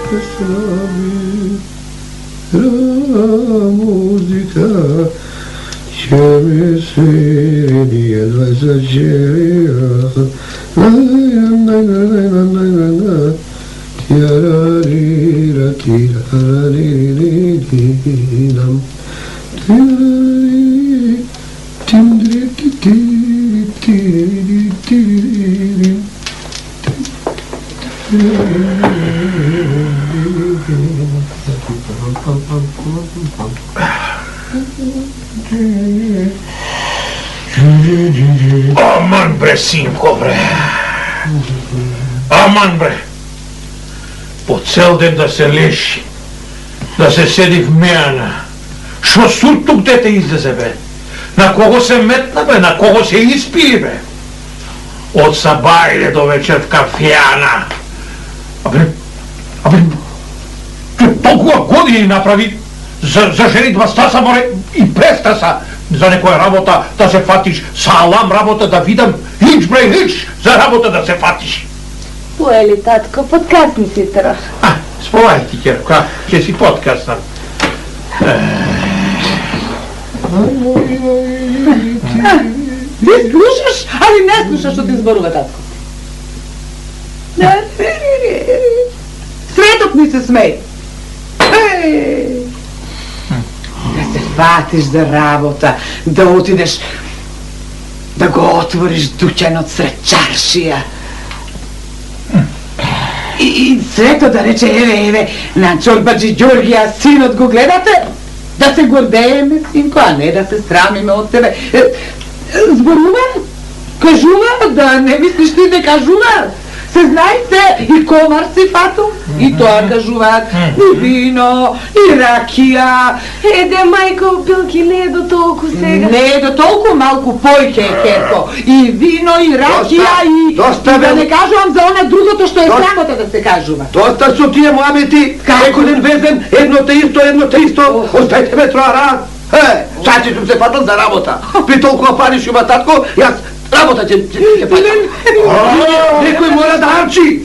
slavi muzika će mi sviriti jedva začerija tirarira tiraririridam Aman bre, sinko bre. Aman bre. По цел ден да се леши, да се седи в мејана. Шо суртук дете излезе бе? На кого се метна бе? На кого се испили бе? Од сабајле до вечер в кафејана. Абе, толкова години направи за женитба стаса море и престаса за некоја работа да се фатиш, салам работа да видам, хич бре, хич за работа да се фатиш. Поели, татко, подкасни си тра. Спомај ти, керка, ќе си подкаснам. Ви слушаш, али не слушаш што ти зборува татко. Светот ми се смеј. Да се фатиш за работа, да отидеш, да го отвориш дуќанот сред чаршија. И сето да рече, еве, на Чорбаджи Ѓорѓија, синот го гледате, да се гордееме, синко, а не да се срамиме од тебе. Зборува, кажува, да не мислиш ти да кажува. Се знаете, и комар си фату, и тоа кажуваат, и вино, и ракија. Еде, мајко, Билки, не е до толку сега. Не е до толку, малку појке, керко. И вино, и ракија, и да не кажувам за она другото што е срамота да се кажува. Доста со тие муамети, екоден везен, едно те исто, оставите ме троара. Сачи сум се фатал за работа. При толкова пари шума татко, јас работа ќе фатам. Некој мора да арчи.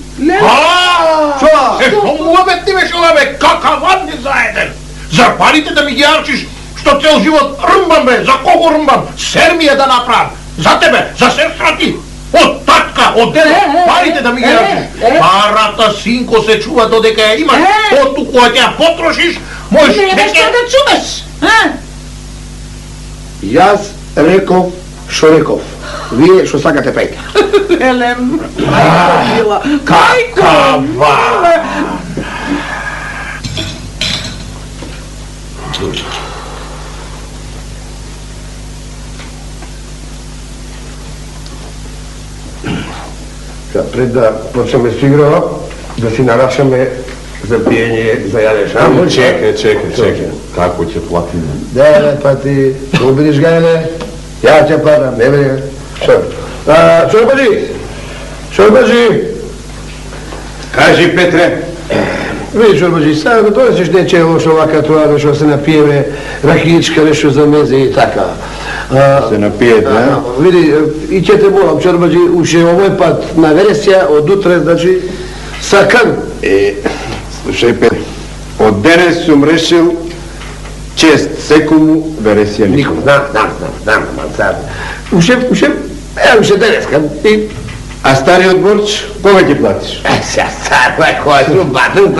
Шо? Што муаметни беше ова бе? Какаван ни заеден? За парите да ми ги арчиш, што цел живот рмбам бе, за кого рмбам? Сер ми е да направам. За тебе, за сестра ти. Од татка, од дедо, парите да ми ги арчиш. Парата, синко, се чува додека ја имаш. Од туку ја ја потрошиш, можеш... Не што да чуваш, Јас реков шо реков. Вие шо сакате пејте. Елем, мајко мила, Какава! Пред да почнеме с игра, да си нарашаме за пиење, за јадеш. Чекај. Како ќе платиме? Да, па ти убедиш гајле, ја ќе платам, не бе. Чорбаджи! Кажи, Петре. Види, Чорбаджи, сега го донесеш нече лошо овака тоа, да што се напиеме ракиичка, нешто за мезе и така. Се напиете, а? Види, и ќе те молам, Чорбаджи, уште овој пат на вересија, од утре, значи, сакам. Слушај, Петре, од денес сум решил чест секому, вересија никому. Знам, мансар. Уште денеска. А стариот борч, кога ќе платиш? Сега, која сум батен,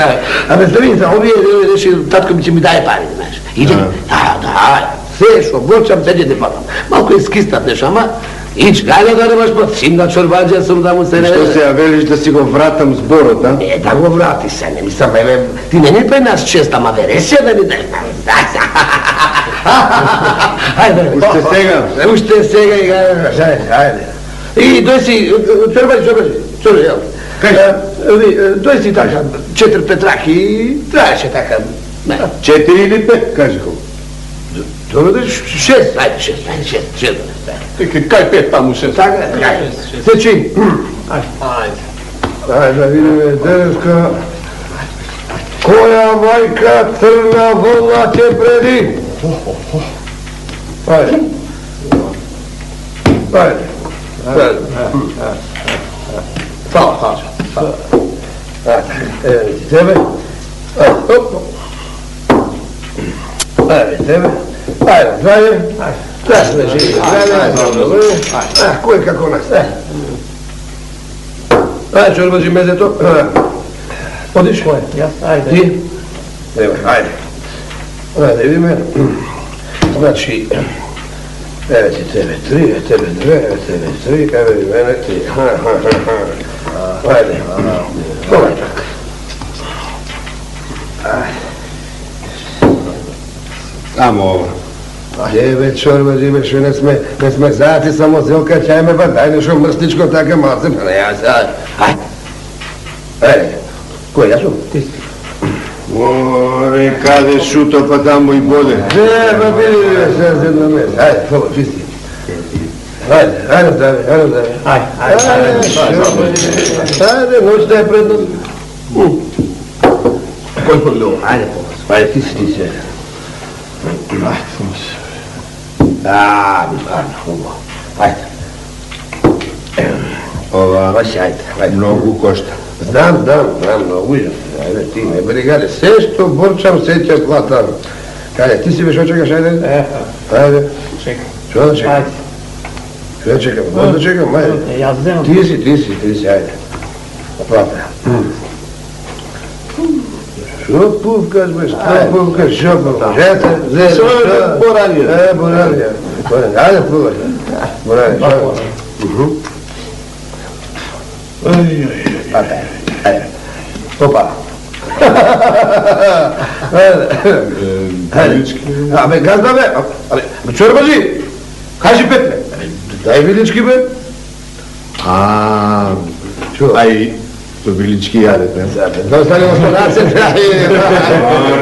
абе, видите, овие реши, татко ми ќе ми даде пари, знаеш. Иде, да, се шо борчам, седе да платам. Малко искистат нешто, ама, ич, гајле да немаш пат, симна Чорбаджија сум да му се не... Што се велиш да си го вратам зборот, а? Да го врати се, не мислам, ти не ни пред нас чест, ама вересија да ни даде. Уште сега? Уште сега и ајде. И дој си, Чорбаджи, јел. Дој си така, 4-5 раки и траеше така. 4 или 5, кажи колку. Добро, 6, ајде, 6. Кај 5 таму 6? Така, се чин. Ајде да видиме денеска. Која мајка црна волна ќе преди? Ајде. Фала. Тебе, Ајде, тебе. Ајде, здраве. Да сме живи. Кој како нас? Ајде, чорбаджи мезето. Одиш? Ајде. Ти? Ева, ајде. Ајде, видиме. Значи, еве ти тебе 3, еве тебе 2, еве тебе 3, еве и мене 3. Ајде. Кој така? Амо, Еве, чорбаджи, беше не сме заати само зелка чајме, па дај нешо мрстичко така малце, па не јас. Ајде. Кој, јас сум? Ти си. Оре, каде шуто, па таму и боде. Па биди, сега се едно мес. Ајде, хубаво, чисти. Ајде, здраве. Ајде, ноќта е пред нас. Кој погледува? Ајде, по-бас. Ајде, ти си. Хубаво. Ајде. Ова, Ајде. многу кошта. Знам, многу идам. Ајде, ти не бригаде. Се што борчам, се ќе платам. Кајде, ти си беше очекаш, ајде? Ајде. Чекам. Што да чекам? Што да чекам? Може да чекам, ајде. Јас земам. Ти си, ајде. Плата. Што пувкаш, бе, што пувкаш? Жете, зеле, што? Боравија. Боравија. Ајде, пуваш. Боравија, што? Ајде. Опа. Велички. Абе, газда, бе. Абе, чорбаджи. Кажи петле. Дај велички, бе. Чува. Ај, со велички јадет, не? Да останемо со нацет.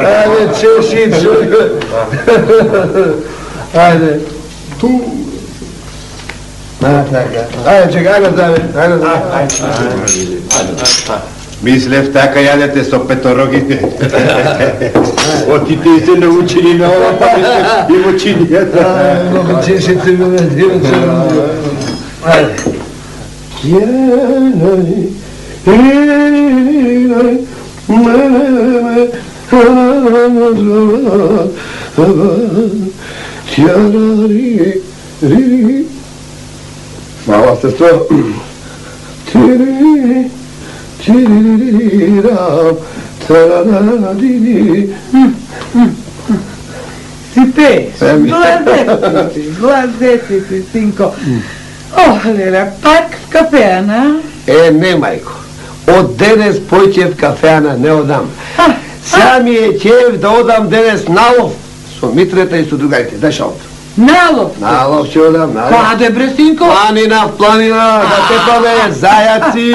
Ајде, чеши, ајде. Ту. Така. Ајде, чекай, ајде. Мислев така јадете со петорогите. Отите и се научили на ова, па и во чинијата. Много чешите ми ме диваче. Ајде. Мала сестро. Си пееш, блазети си, синко. Ох, леле, пак в кафеана? Не, мајко. Од денес појќев кафеана не одам. Сега ми е ќев да одам денес налов со Митрета и со другарите. Дај шалото. Налов? Налов ќе одам, налов. Каде, бре, синко? Планина, да тепаме зајаци,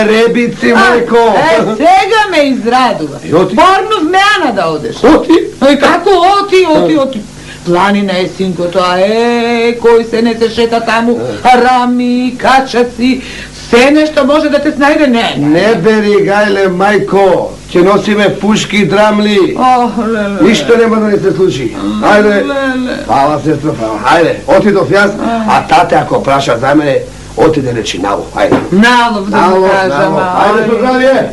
ребици, мајко. Сега ме израдува. Порнов меана да одеш. Оти? Како оти? Планина е, синко, тоа е, кој се не се шета таму, рами, качаци, се нешто може да те снајде, не. Не бери гајле, мајко. Ќе носиме пушки, драмли. Ох, леле. Ништо нема да ни се случи. Ајде. Фала, сестро, фала. Ајде, отидов јас, а тате ако праша за мене, отиде речи налов. Ајде. Налов да му кажам. Ајде, со здравие.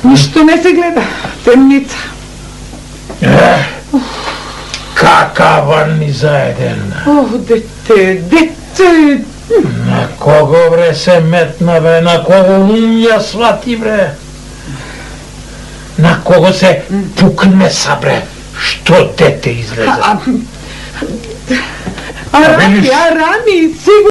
Ништо не се гледа, темница. Какава ни заеден. Ох, дете. На кого, бре, се метна, бре, на кого ум ја свати, бре? На кого се пукнеса, бре? Што дете излезе? Арами, сигурно.